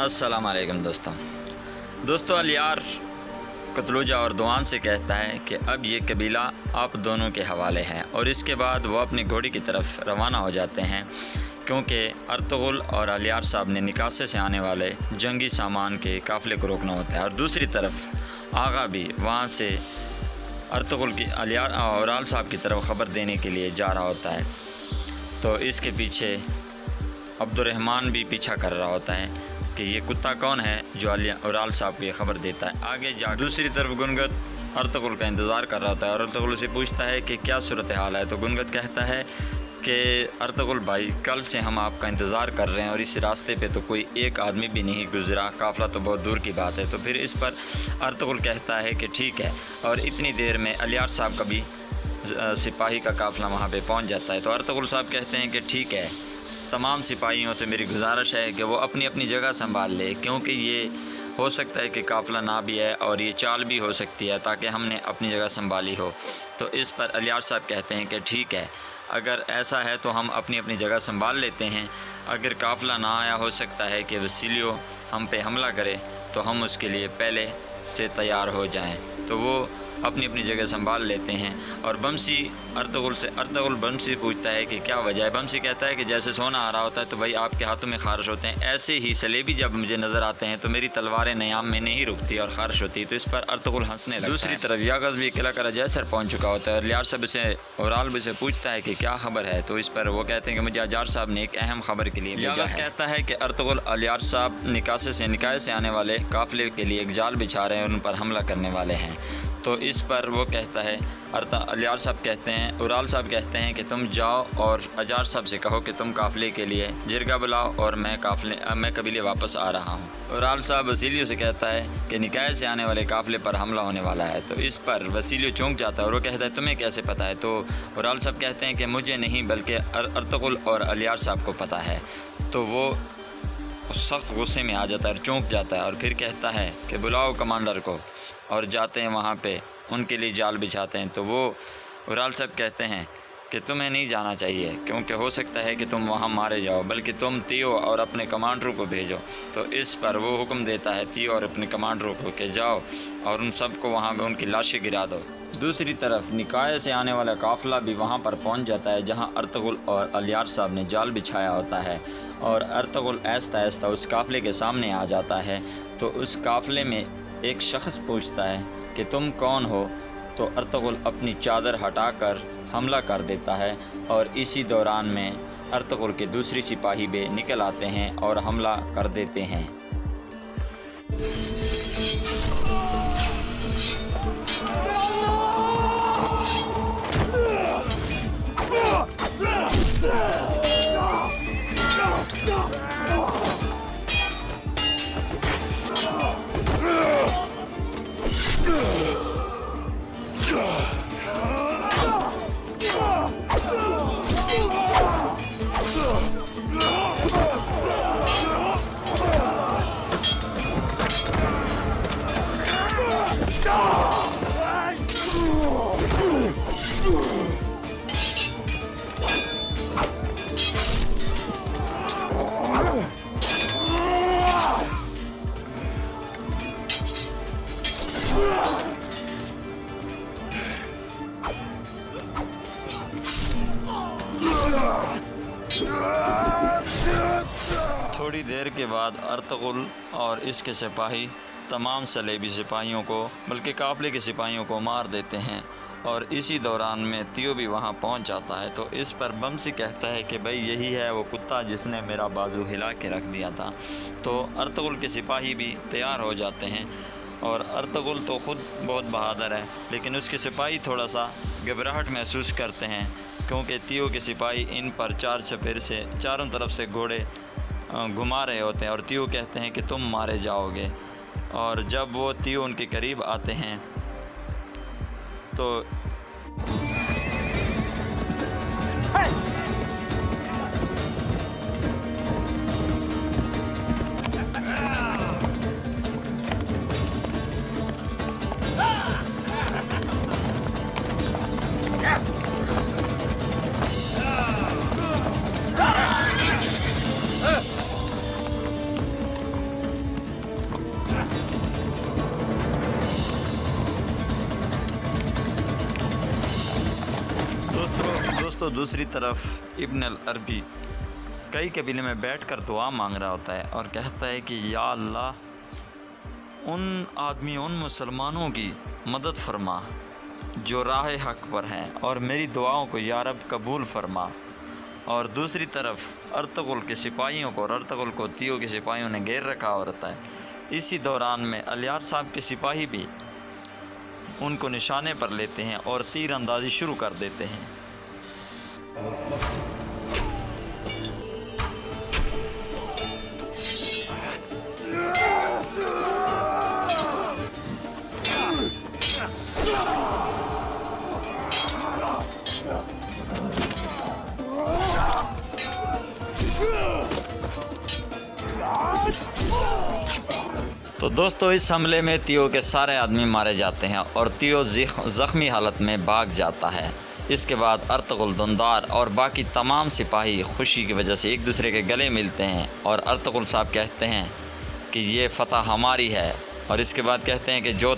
अस्सलाम वालेकुम दोस्तों अलियार कतलुजा और दुआन से कहता है कि अब ये कबीला आप दोनों के हवाले है और इसके बाद वो अपनी घोड़ी की तरफ रवाना हो जाते हैं, क्योंकि अर्तुगरुल और अलियार साहब ने निकासे से आने वाले जंगी सामान के काफ़िले को रोकना होता है। और दूसरी तरफ आगा भी वहाँ से अर्तुगरुल की अलियार और आल साहब की तरफ ख़बर देने के लिए जा रहा होता है। तो इसके पीछे अब्दुर्रहमान भी पीछा कर रहा होता है कि ये कुत्ता कौन है जो औराल साहब को ये ख़बर देता है। आगे जा दूसरी तरफ गुनगत अर्तुगरुल का इंतज़ार कर रहा होता है और अर्तुगरुल से पूछता है कि क्या सूरत हाल है। तो गुनगत कहता है कि अर्तुगरुल भाई, कल से हम आपका इंतज़ार कर रहे हैं और इस रास्ते पे तो कोई एक आदमी भी नहीं गुज़रा, काफ़िला तो बहुत दूर की बात है। तो फिर इस पर अर्तुगरुल कहता है कि ठीक है, और इतनी देर में अलियार साहब का भी सिपाही का काफ़िला वहाँ पे पहुँच जाता है। तो अर्तुगरुल साहब कहते हैं कि ठीक है, तमाम सिपाहियों से मेरी गुजारिश है कि वो अपनी अपनी जगह संभाल ले, क्योंकि ये हो सकता है कि काफ़िला ना भी है और ये चाल भी हो सकती है, ताकि हमने अपनी जगह संभाली हो। तो इस पर अलियार साहब कहते हैं कि ठीक है, अगर ऐसा है तो हम अपनी अपनी जगह संभाल लेते हैं। अगर काफ़िला ना आया, हो सकता है कि वसीलियो हम पे हमला करे, तो हम उसके लिए पहले से तैयार हो जाएं। तो वो अपनी अपनी जगह संभाल लेते हैं। और बमसी अर्तुगरुल बमसी पूछता है कि क्या वजह है। बमसी कहता है कि जैसे सोना आ रहा होता है तो भाई आपके हाथों में खारिश होते हैं, ऐसे ही सलेबी जब मुझे नज़र आते हैं तो मेरी तलवारें नयाम में नहीं रुकती और खारिश होती। तो इस पर अर्तुगरुल हंसने लगता है। दूसरी तरफ यागज़ भी किला का रजैसर पहुँच चुका होता है और अलियार साहब से औराल भी से पूछता है कि क्या खबर है। तो इस पर वो कहते हैं कि मुझे अजार साहब ने एक अहम खबर के लिए भेजा है। कहता है कि अर्तुगरुल अलियार साहब निकाय से आने वाले काफ़िले के लिए एक जाल बिछा रहे हैं और उन पर हमला करने वाले हैं। तो इस पर वो कहता है अलियार साहब कहते हैं, औराल साहब कहते हैं कि तुम जाओ और अजार साहब से कहो कि तुम काफ़िले के लिए जिरगा बुलाओ और मैं कबीले वापस आ रहा हूँ। औराल साहब वसीलियों से कहता है कि निकाय से आने वाले काफ़िले पर हमला होने वाला है। तो इस पर वसीलियो चौंक जाता है और वो कहता है तुम्हें कैसे पता है। तो औराल साहब कहते हैं कि मुझे नहीं बल्कि अर्तुगरुल और अलियार साहब को पता है। तो वो सख्त गुस्से में आ जाता है और चौंक जाता है और फिर कहता है कि बुलाओ कमांडर को, और जाते हैं वहाँ पे उनके लिए जाल बिछाते हैं। तो वो औराल साहब कहते हैं कि तुम्हें नहीं जाना चाहिए, क्योंकि हो सकता है कि तुम वहाँ मारे जाओ, बल्कि तुम तियो और अपने कमांडरों को भेजो। तो इस पर वो हुक्म देता है तियो और अपने कमांडरों को कि जाओ और उन सबको वहाँ पे उनकी लाशें गिरा दो। दूसरी तरफ निकाय से आने वाला काफ़िला भी वहाँ पर पहुँच जाता है जहाँ अर्तुगरुल और अलियार साहब ने जाल बिछाया होता है। और अर्तुगरुल आहिस्ता आहिस्ता उस काफ़िले के सामने आ जाता है। तो उस काफ़िले में एक शख्स पूछता है कि तुम कौन हो। तो अर्तुगरुल अपनी चादर हटाकर हमला कर देता है और इसी दौरान में अर्तुगरुल के दूसरी सिपाही भी निकल आते हैं और हमला कर देते हैं। थोड़ी देर के बाद अर्तुगरुल और इसके सिपाही तमाम सलेबी सिपाहियों को, बल्कि काफ़िले के सिपाहियों को मार देते हैं। और इसी दौरान में तियो भी वहाँ पहुँच जाता है। तो इस पर बमसी कहता है कि भाई यही है वो कुत्ता जिसने मेरा बाजू हिला के रख दिया था। तो अर्तुगरुल के सिपाही भी तैयार हो जाते हैं और अर्तुगरुल तो ख़ुद बहुत बहादुर है, लेकिन उसके सिपाही थोड़ा सा घबराहट महसूस करते हैं, क्योंकि तियो के सिपाही इन पर चार चपेर से चारों तरफ से घोड़े घुमा रहे होते हैं और तियो कहते हैं कि तुम मारे जाओगे। और जब वो तियो उनके करीब आते हैं तो दोस्तों दूसरी तरफ इब्न अल अरबी कई कबीले में बैठकर दुआ मांग रहा होता है और कहता है कि या अल्लाह, उन मुसलमानों की मदद फरमा जो राह हक पर हैं और मेरी दुआओं को या रब कबूल फरमा। और दूसरी तरफ अर्तगुल के सिपाहियों को और अर्तगुल को तियो के सिपाहियों ने घेर रखा होता है। इसी दौरान में अलियार साहब के सिपाही भी उनको निशाने पर लेते हैं और तीर अंदाज़ी शुरू कर देते हैं। तो दोस्तों इस हमले में तियो के सारे आदमी मारे जाते हैं और तियो ज़ख्मी हालत में भाग जाता है। इसके बाद अर्तगुल, दुंदार और बाकी तमाम सिपाही खुशी की वजह से एक दूसरे के गले मिलते हैं और अर्तगुल साहब कहते हैं कि ये फ़तह हमारी है। और इसके बाद कहते हैं कि जो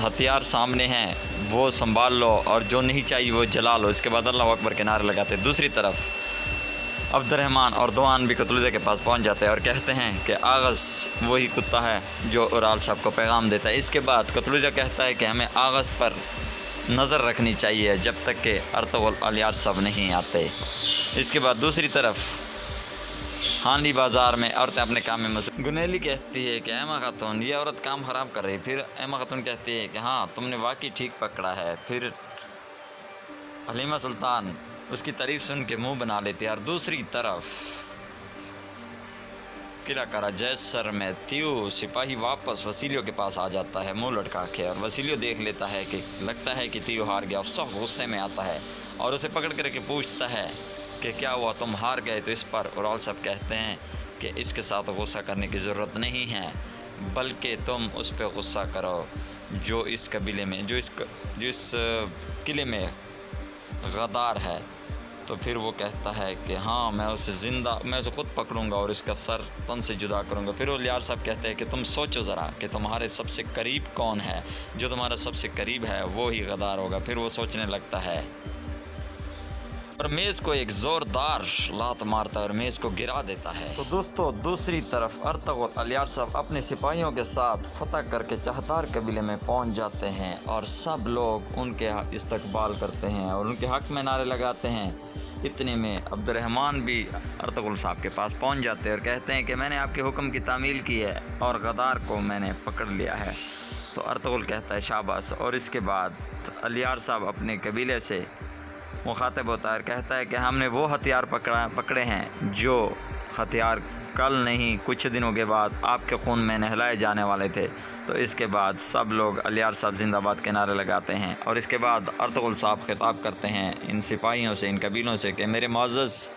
हथियार सामने हैं वो संभाल लो और जो नहीं चाहिए वो जला लो। इसके बाद अल्लाह अकबर के नारे लगाते हैं। दूसरी तरफ अब्दुर्रहमान और दोआन भी कतलुजा के पास पहुंच जाते हैं और कहते हैं कि आगज़ वही कुत्ता है जो उराल साहब को पैगाम देता है। इसके बाद कतलुजा कहता है कि हमें आगज़ पर नज़र रखनी चाहिए जब तक कि अर्तगुल अलियार साहब नहीं आते। इसके बाद दूसरी तरफ हांडी बाज़ार में औरतें अपने काम में मसरूफ़। गुनेली कहती है कि एमा खातून, ये औरत काम ख़राब कर रही। फिर एमा खातून कहती है कि हाँ, तुमने वाकई ठीक पकड़ा है। फिर हलीमा सुल्तान उसकी तारीफ सुन के मुँह बना लेती है। और दूसरी तरफ किला करा जैसर में तियो सिपाही वापस वसीलियों के पास आ जाता है मुँह लटका के। और वसीलियो देख लेता है कि लगता है कि तियो हार गया। सब गुस्से में आता है और उसे पकड़ करके पूछता है कि क्या हुआ, तुम हार गए? तो इस पर उराल साहब कहते हैं कि इसके साथ गुस्सा करने की ज़रूरत नहीं है, बल्कि तुम उस पर गुस्सा करो जो इस कबीले में जो इस किले में गद्दार है। तो फिर वो कहता है कि हाँ, मैं उसे ख़ुद पकड़ूंगा और इसका सर तन से जुदा करूंगा। फिर वो लियार साहब कहते हैं कि तुम सोचो ज़रा कि तुम्हारे सबसे करीब कौन है, जो तुम्हारा सबसे करीब है वो ही गद्दार होगा। फिर वो सोचने लगता है और मेज़ को एक ज़ोरदार लात मारता है और मेज़ को गिरा देता है। तो दोस्तों दूसरी तरफ अर्तगुल अलियार साहब अपने सिपाहियों के साथ फतह करके चाहतार कबीले में पहुंच जाते हैं और सब लोग उनके इस्तकबाल करते हैं और उनके हक़ में नारे लगाते हैं। इतने में अब्दुर्रहमान भी अर्तगुल साहब के पास पहुंच जाते हैं और कहते हैं कि मैंने आपके हुक्म की तामील की है और गद्दार को मैंने पकड़ लिया है। तो अर्तगुल कहता है शाबाश। और इसके बाद अलियार साहब अपने कबीले से मुखातिब होता है और कहता है कि हमने वो हथियार पकड़े हैं जो हथियार कल नहीं कुछ दिनों के बाद आपके खून में नहलाए जाने वाले थे। तो इसके बाद सब लोग अलियार साहब जिंदाबाद के नारे लगाते हैं और इसके बाद अर्तगुल साहब खिताब करते हैं इन सिपाहियों से, इन कबीलों से कि मेरे मुअज़्ज़ज़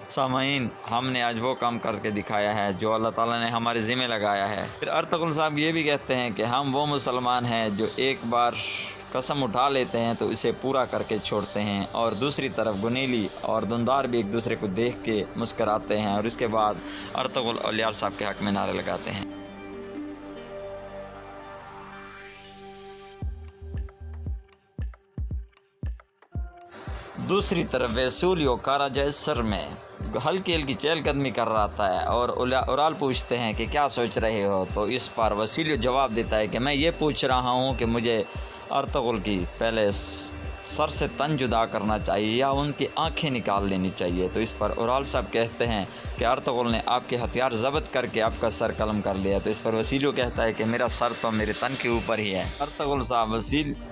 सामाईन, हमने आज वो काम करके दिखाया है जो अल्लाह ताला ने हमारे ज़िम्मे लगाया है। फिर अर्तगुल साहब ये भी कहते हैं कि हम वो मुसलमान हैं जो एक बार कसम उठा लेते हैं तो इसे पूरा करके छोड़ते हैं। और दूसरी तरफ गुनेली और दुंदार भी एक दूसरे को देख के मुस्कराते हैं और इसके बाद अर्तगुल अलियार साहब के हक़ में नारे लगाते हैं। दूसरी तरफ वसूलियो कारा जैसर में हल्की हल्की चहलकदमी कर रहा है और उराल पूछते हैं कि क्या सोच रहे हो। तो इस पर वसीलियो जवाब देता है कि मैं ये पूछ रहा हूँ कि मुझे अर्तगुल की पहले सर से तन जुदा करना चाहिए या उनकी आंखें निकाल लेनी चाहिए। तो इस पर उराल साहब कहते हैं कि अर्तगुल ने आपके हथियार ज़ब्त करके आपका सर कलम कर लिया। तो इस पर वसीलियो कहता है कि मेरा सर तो मेरे तन के ऊपर ही है। अर्तगुल साहब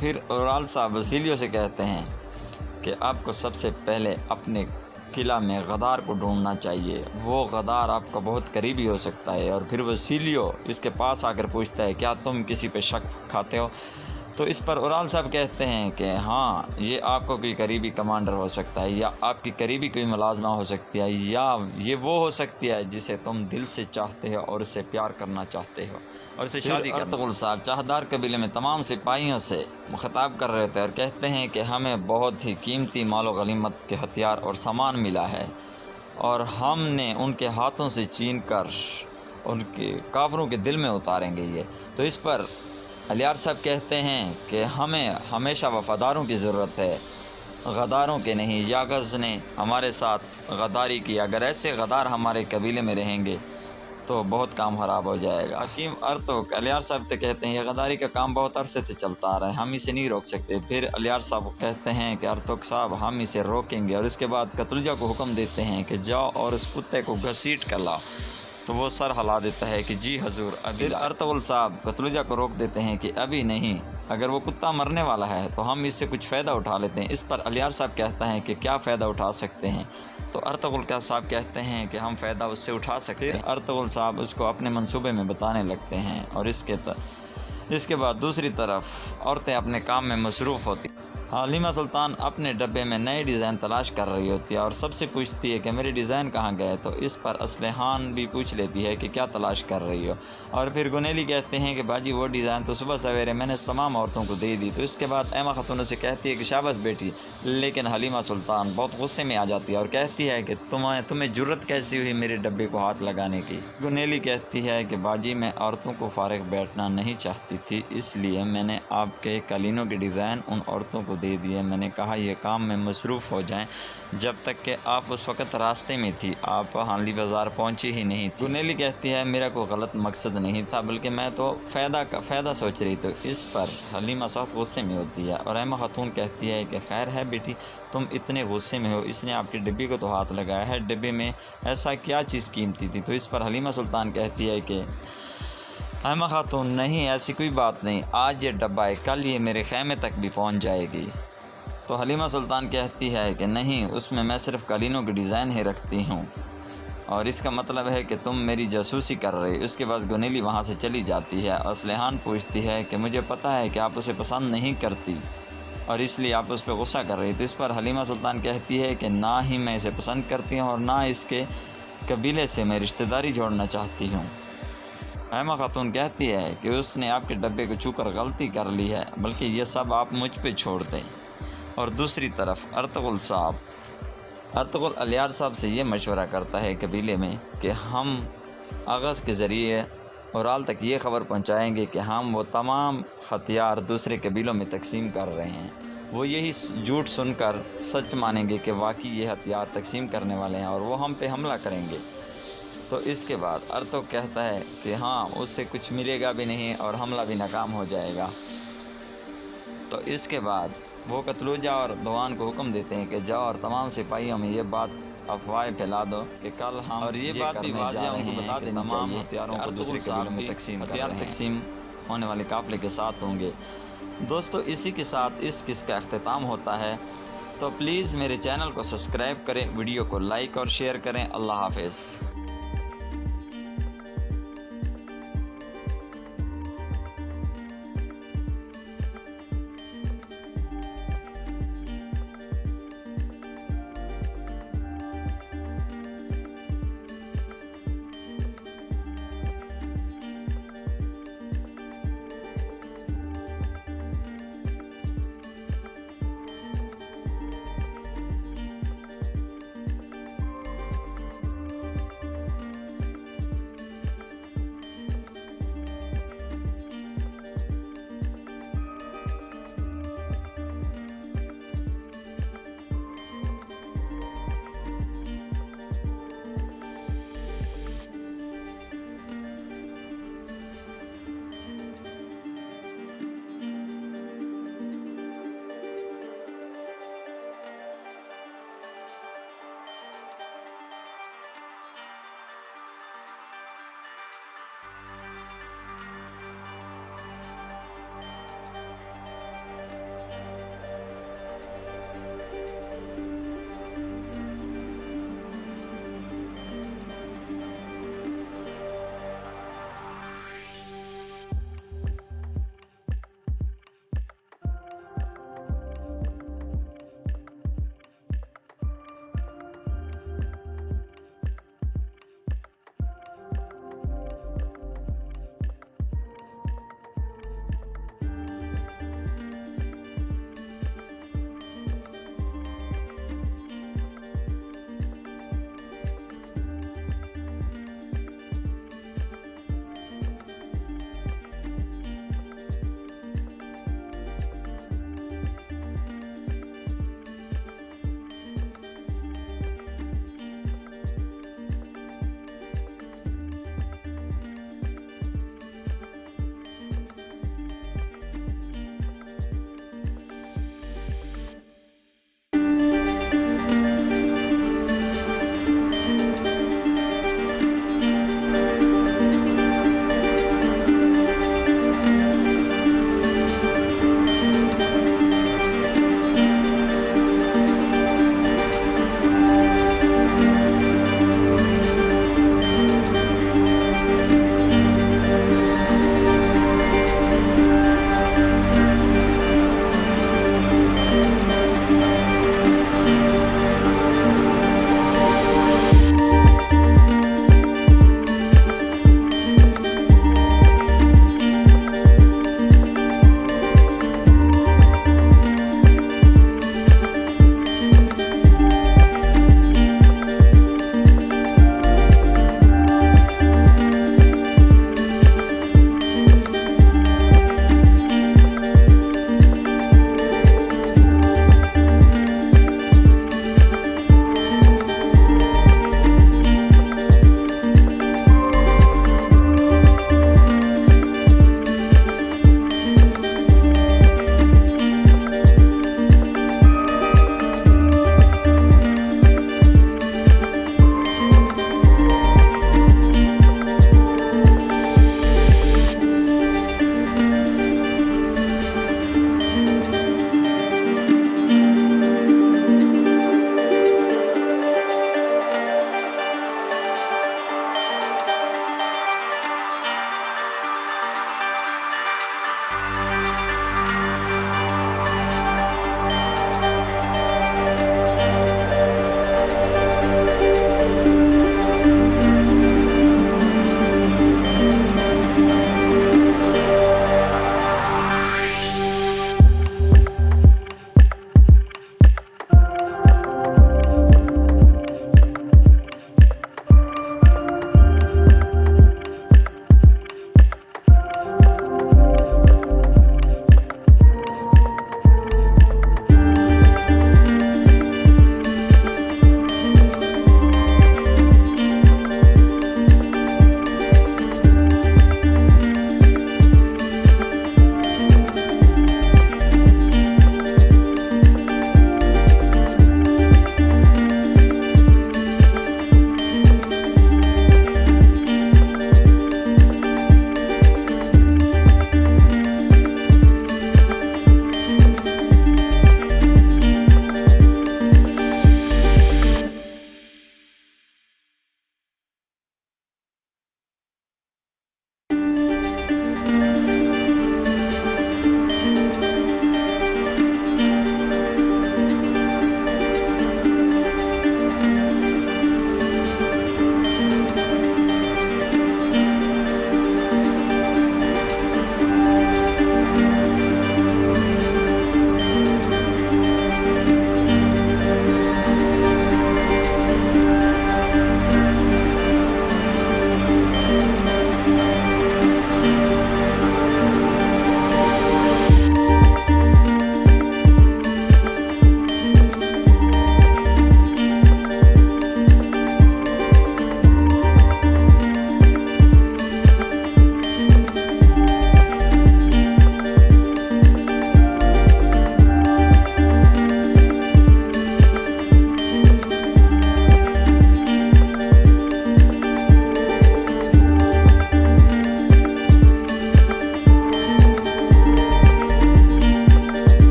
फिर उराल साहब वसीलियो से कहते हैं कि आपको सबसे पहले अपने किला में गद्दार को ढूंढना चाहिए, वो गद्दार आपका बहुत करीबी हो सकता है। और फिर वसीलियो इसके पास आकर पूछता है क्या तुम किसी पे शक खाते हो। तो इस पर उराल साहब कहते हैं कि हाँ, ये आपको कोई करीबी कमांडर हो सकता है या आपकी करीबी कोई मुलाजमा हो सकती है या ये वो हो सकती है जिसे तुम दिल से चाहते हो और उससे प्यार करना चाहते हो और इसे शादी करना। अर्तगुल साहब चाहदार कबीले में तमाम सिपाहियों से मुखातिब कर रहे थे और कहते हैं कि हमें बहुत ही कीमती मालो गनीमत के हथियार और सामान मिला है और हमने उनके हाथों से छीन कर उनके काफरों के दिल में उतारेंगे ये। तो इस पर अलियार साहब कहते हैं कि हमें हमेशा वफ़ादारों की ज़रूरत है गदारों के नहीं, यागज़ ने हमारे साथ गदारी की। अगर ऐसे गदार हमारे कबीले में रहेंगे तो बहुत काम ख़राब हो जाएगा। हकीम अर्तुग अलियार साहब तो कहते हैं ये गदारी का काम बहुत अरसे से चलता आ रहा है, हम इसे नहीं रोक सकते। फिर अलियार साहब कहते हैं कि अर्तुग साहब हम इसे रोकेंगे, और इसके बाद कतलुजा को हुक्म देते हैं कि जाओ और उस कुत्ते को घसीट कर लाओ। तो वो सर हिला देता है कि जी हजूर अभी। अर्तुगरुल साहब कतलुजा को रोक देते हैं कि अभी नहीं, अगर वो कुत्ता मरने वाला है तो हम इससे कुछ फ़ायदा उठा लेते हैं। इस पर अलियार साहब कहता है कि क्या फ़ायदा उठा सकते हैं। तो अर्तुगरुल साहब कहते हैं कि हम फ़ायदा उससे उठा सकते हैं। अर्तुगरुल साहब उसको अपने मंसूबे में बताने लगते हैं, और इसके बाद दूसरी तरफ औरतें अपने काम में मसरूफ़ होती। हलीमा सुल्तान अपने डब्बे में नए डिज़ाइन तलाश कर रही होती है और सबसे पूछती है कि मेरे डिज़ाइन कहाँ गए। तो इस पर असलहान भी पूछ लेती है कि क्या तलाश कर रही हो। और फिर गुनेली कहते हैं कि बाजी वो डिज़ाइन तो सुबह सवेरे मैंने तमाम औरतों को दे दी। तो इसके बाद एमा खातून से कहती है कि शाबाश बेटी, लेकिन हलीमा सुल्तान बहुत गुस्से में आ जाती है और कहती है कि तुम्हें जुर्रत कैसी हुई मेरे डब्बे को हाथ लगाने की। गुनेली कहती है कि बाजी मैं औरतों को फारिग बैठना नहीं चाहती थी, इसलिए मैंने आपके कालीनों के डिज़ाइन उन औरतों को दे दिए। मैंने कहा यह काम में मसरूफ़ हो जाएं, जब तक कि आप उस वक़्त रास्ते में थी, आप हाली बाज़ार पहुंची ही नहीं थी। गुनेली कहती है मेरा कोई गलत मकसद नहीं था, बल्कि मैं तो फ़ायदा सोच रही। तो इस पर हलीमा साहब गुस्से में होती है और एमा खातून कहती है कि खैर है बेटी, तुम इतने गुस्से में हो, इसने आपकी डिब्बी को तो हाथ लगाया है, डिब्बे में ऐसा क्या चीज़ कीमती थी। तो इस पर हलीमा सुल्तान कहती है कि एमा खातून नहीं, ऐसी कोई बात नहीं, आज ये डब्बा है, कल ये मेरे ख़ैमे तक भी पहुंच जाएगी। तो हलीमा सुल्तान कहती है कि नहीं, उसमें मैं सिर्फ़ कालीनों के डिज़ाइन ही रखती हूँ, और इसका मतलब है कि तुम मेरी जासूसी कर रही। उसके बाद गुनेली वहाँ से चली जाती है। असलहान पूछती है कि मुझे पता है कि आप उसे पसंद नहीं करती और इसलिए आप उस पर गुस्सा कर रही। तो इस पर हलीमा सुल्तान कहती है कि ना ही मैं इसे पसंद करती हूँ और ना इसके कबीले से मैं रिश्तेदारी जोड़ना चाहती हूँ। एमा खातून कहती है कि उसने आपके डब्बे को छूकर गलती कर ली है, बल्कि ये सब आप मुझ पे छोड़ दें। और दूसरी तरफ अर्तुगरुल अलियार साहब से ये मशवरा करता है कबीले में कि हम आगाज़ के ज़रिए औराल तक ये ख़बर पहुंचाएंगे कि हम वो तमाम हथियार दूसरे कबीलों में तकसीम कर रहे हैं। वो यही झूठ सुनकर सच मानेंगे कि वाकई ये हथियार तकसीम करने वाले हैं और वो हम पे हमला करेंगे। तो इसके बाद अर्तुग कहता है कि हाँ, उससे कुछ मिलेगा भी नहीं और हमला भी नाकाम हो जाएगा। तो इसके बाद वो कतलुजा और दोआन को हुक्म देते हैं कि जाओ और तमाम सिपाहियों में ये बात अफवाह फैला दो कि कल हम और ये बात भी वाज़िह उनको बता देनी चाहिए, तमाम हथियारों को दूसरे कबीलों में तकसीम होने वाले काफ़िले के साथ होंगे। दोस्तों, इसी के साथ इस किस्से का अख्तिताम होता है। तो प्लीज़ मेरे चैनल को सब्सक्राइब करें, वीडियो को लाइक और शेयर करें। अल्लाह हाफ़िज़।